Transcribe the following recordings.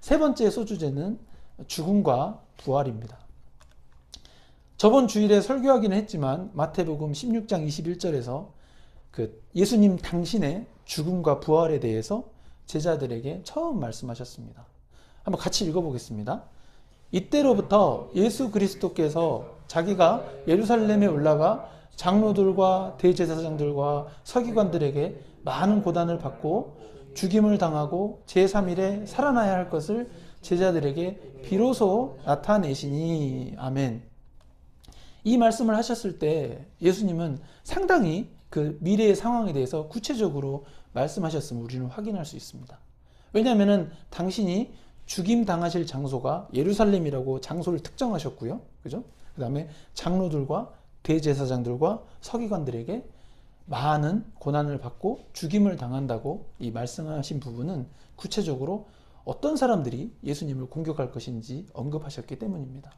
세 번째 소주제는 죽음과 부활입니다. 저번 주일에 설교하기는 했지만 마태복음 16장 21절에서 예수님 당신의 죽음과 부활에 대해서 제자들에게 처음 말씀하셨습니다. 한번 같이 읽어보겠습니다. 이때로부터 예수 그리스도께서 자기가 예루살렘에 올라가 장로들과 대제사장들과 서기관들에게 많은 고난을 받고 죽임을 당하고 제3일에 살아나야 할 것을 제자들에게 비로소 나타내시니. 아멘. 이 말씀을 하셨을 때 예수님은 상당히 그 미래의 상황에 대해서 구체적으로 말씀하셨음을 우리는 확인할 수 있습니다. 왜냐하면 당신이 죽임 당하실 장소가 예루살렘이라고 장소를 특정하셨고요. 그죠? 그 다음에 장로들과 대제사장들과 서기관들에게 많은 고난을 받고 죽임을 당한다고 이 말씀하신 부분은 구체적으로 어떤 사람들이 예수님을 공격할 것인지 언급하셨기 때문입니다.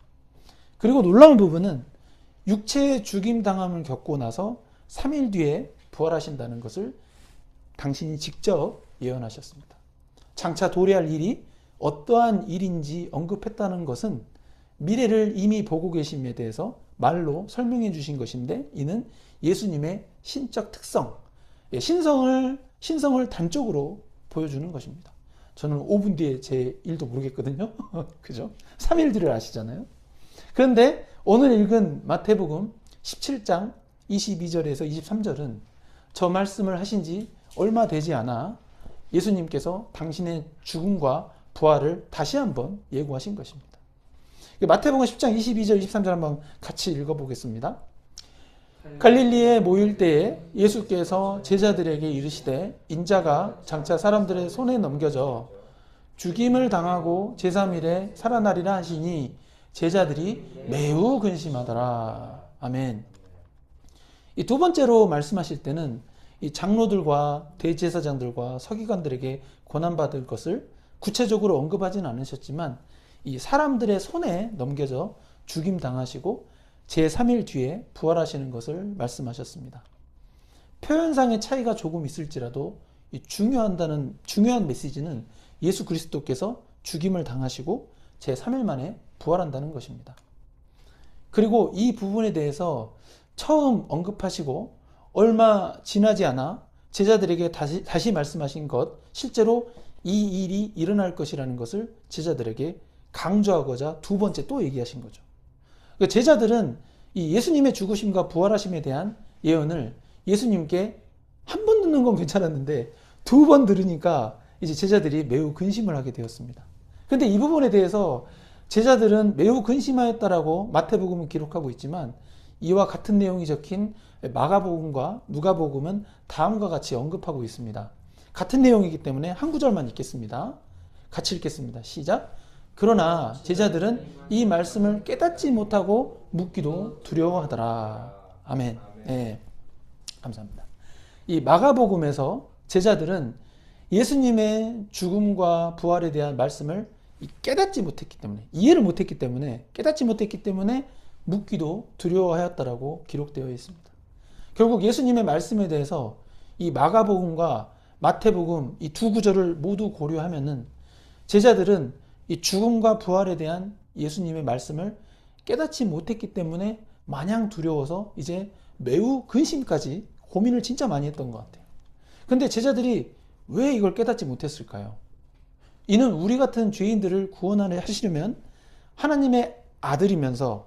그리고 놀라운 부분은 육체의 죽임 당함을 겪고 나서 3일 뒤에 부활하신다는 것을 당신이 직접 예언하셨습니다. 장차 도래할 일이 어떠한 일인지 언급했다는 것은 미래를 이미 보고 계심에 대해서 말로 설명해 주신 것인데, 이는 예수님의 신적 특성, 신성을 단적으로 보여주는 것입니다. 저는 5분 뒤에 제 일도 모르겠거든요. 그죠? 3일 뒤를 아시잖아요. 그런데 오늘 읽은 마태복음 17장 22절에서 23절은 저 말씀을 하신 지 얼마 되지 않아 예수님께서 당신의 죽음과 부활을 다시 한번 예고하신 것입니다. 마태복음 10장 22절 23절 한번 같이 읽어보겠습니다. 갈릴리에 모일 때에 예수께서 제자들에게 이르시되 인자가 장차 사람들의 손에 넘겨져 죽임을 당하고 제3일에 살아나리라 하시니 제자들이 매우 근심하더라. 아멘. 이 두 번째로 말씀하실 때는 이 장로들과 대제사장들과 서기관들에게 고난받을 것을 구체적으로 언급하지는 않으셨지만 이 사람들의 손에 넘겨져 죽임 당하시고 제3일 뒤에 부활하시는 것을 말씀하셨습니다. 표현상의 차이가 조금 있을지라도 이 중요한 메시지는 예수 그리스도께서 죽임을 당하시고 제3일 만에 부활한다는 것입니다. 그리고 이 부분에 대해서 처음 언급하시고 얼마 지나지 않아 제자들에게 다시 말씀하신 것, 실제로 이 일이 일어날 것이라는 것을 제자들에게 강조하고자 두 번째 또 얘기하신 거죠. 그러니까 제자들은 이 예수님의 죽으심과 부활하심에 대한 예언을 예수님께 한 번 듣는 건 괜찮았는데 두 번 들으니까 이제 제자들이 매우 근심을 하게 되었습니다. 그런데 이 부분에 대해서 제자들은 매우 근심하였다라고 마태복음은 기록하고 있지만 이와 같은 내용이 적힌 마가복음과 누가복음은 다음과 같이 언급하고 있습니다. 같은 내용이기 때문에 한 구절만 읽겠습니다. 같이 읽겠습니다. 시작. 그러나 제자들은 이 말씀을 깨닫지 못하고 묻기도 두려워하더라. 아멘. 네, 감사합니다. 이 마가복음에서 제자들은 예수님의 죽음과 부활에 대한 말씀을 깨닫지 못했기 때문에, 이해를 못했기 때문에, 깨닫지 못했기 때문에 묻기도 두려워하였다라고 기록되어 있습니다. 결국 예수님의 말씀에 대해서 이 마가복음과 마태복음 이 두 구절을 모두 고려하면은 제자들은 이 죽음과 부활에 대한 예수님의 말씀을 깨닫지 못했기 때문에 마냥 두려워서 이제 매우 근심까지 고민을 진짜 많이 했던 것 같아요. 근데 제자들이 왜 이걸 깨닫지 못했을까요? 이는 우리 같은 죄인들을 구원하시려면 하나님의 아들이면서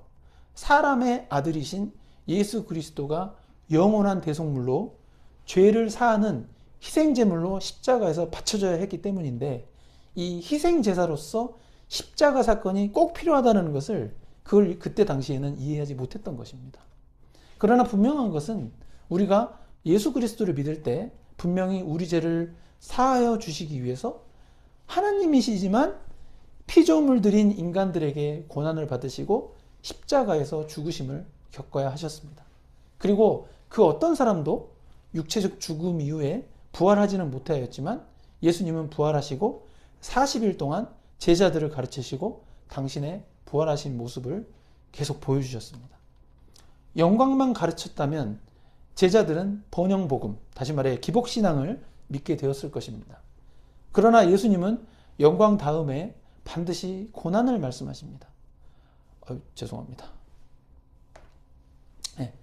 사람의 아들이신 예수 그리스도가 영원한 대속물로 죄를 사하는 희생제물로 십자가에서 바쳐져야 했기 때문인데, 이 희생제사로서 십자가 사건이 꼭 필요하다는 것을 그걸 그때 당시에는 이해하지 못했던 것입니다. 그러나 분명한 것은 우리가 예수 그리스도를 믿을 때 분명히 우리 죄를 사하여 주시기 위해서 하나님이시지만 피조물 들인 인간들에게 고난을 받으시고 십자가에서 죽으심을 겪어야 하셨습니다. 그리고 그 어떤 사람도 육체적 죽음 이후에 부활하지는 못하였지만 예수님은 부활하시고 40일 동안 제자들을 가르치시고 당신의 부활하신 모습을 계속 보여주셨습니다. 영광만 가르쳤다면 제자들은 번영복음, 다시 말해 기복신앙을 믿게 되었을 것입니다. 그러나 예수님은 영광 다음에 반드시 고난을 말씀하십니다. 죄송합니다. 네.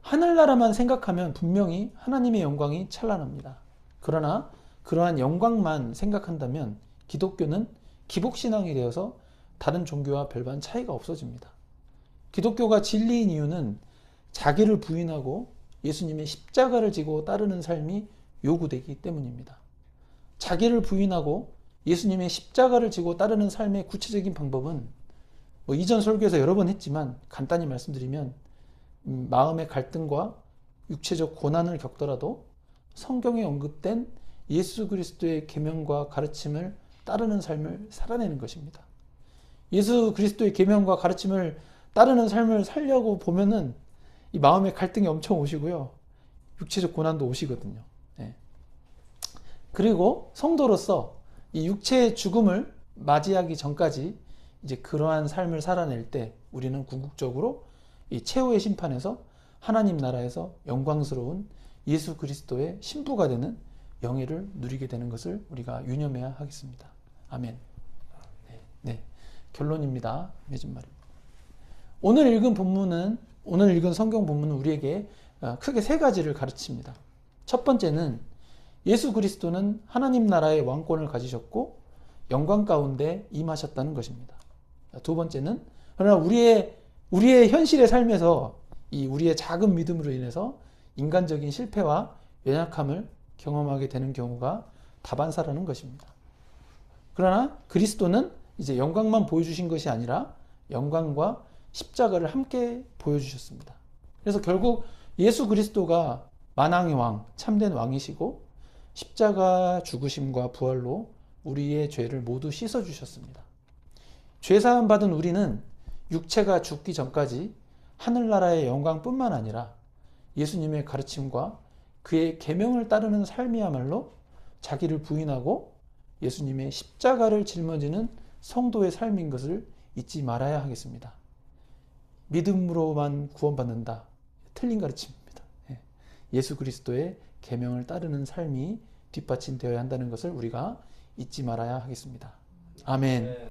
하늘나라만 생각하면 분명히 하나님의 영광이 찬란합니다. 그러나 그러한 영광만 생각한다면 기독교는 기복신앙이 되어서 다른 종교와 별반 차이가 없어집니다. 기독교가 진리인 이유는 자기를 부인하고 예수님의 십자가를 지고 따르는 삶이 요구되기 때문입니다. 자기를 부인하고 예수님의 십자가를 지고 따르는 삶의 구체적인 방법은 이전 설교에서 여러 번 했지만 간단히 말씀드리면 마음의 갈등과 육체적 고난을 겪더라도 성경에 언급된 예수 그리스도의 계명과 가르침을 따르는 삶을 살아내는 것입니다. 예수 그리스도의 계명과 가르침을 따르는 삶을 살려고 보면은 이 마음의 갈등이 엄청 오시고요. 육체적 고난도 오시거든요. 네. 그리고 성도로서 이 육체의 죽음을 맞이하기 전까지 이제 그러한 삶을 살아낼 때 우리는 궁극적으로 이 최후의 심판에서 하나님 나라에서 영광스러운 예수 그리스도의 신부가 되는 영예를 누리게 되는 것을 우리가 유념해야 하겠습니다. 아멘. 네. 결론입니다. 맺은 말입니다. 오늘 읽은 성경 본문은 우리에게 크게 세 가지를 가르칩니다. 첫 번째는 예수 그리스도는 하나님 나라의 왕권을 가지셨고 영광 가운데 임하셨다는 것입니다. 두 번째는 그러나 우리의 현실의 삶에서 이 우리의 작은 믿음으로 인해서 인간적인 실패와 연약함을 경험하게 되는 경우가 다반사라는 것입니다. 그러나 그리스도는 이제 영광만 보여주신 것이 아니라 영광과 십자가를 함께 보여주셨습니다. 그래서 결국 예수 그리스도가 만왕의 왕, 참된 왕이시고 십자가 죽으심과 부활로 우리의 죄를 모두 씻어주셨습니다. 죄사함 받은 우리는 육체가 죽기 전까지 하늘나라의 영광뿐만 아니라 예수님의 가르침과 그의 계명을 따르는 삶이야말로 자기를 부인하고 예수님의 십자가를 짊어지는 성도의 삶인 것을 잊지 말아야 하겠습니다. 믿음으로만 구원받는다. 틀린 가르침입니다. 예수 그리스도의 계명을 따르는 삶이 뒷받침되어야 한다는 것을 우리가 잊지 말아야 하겠습니다. 아멘.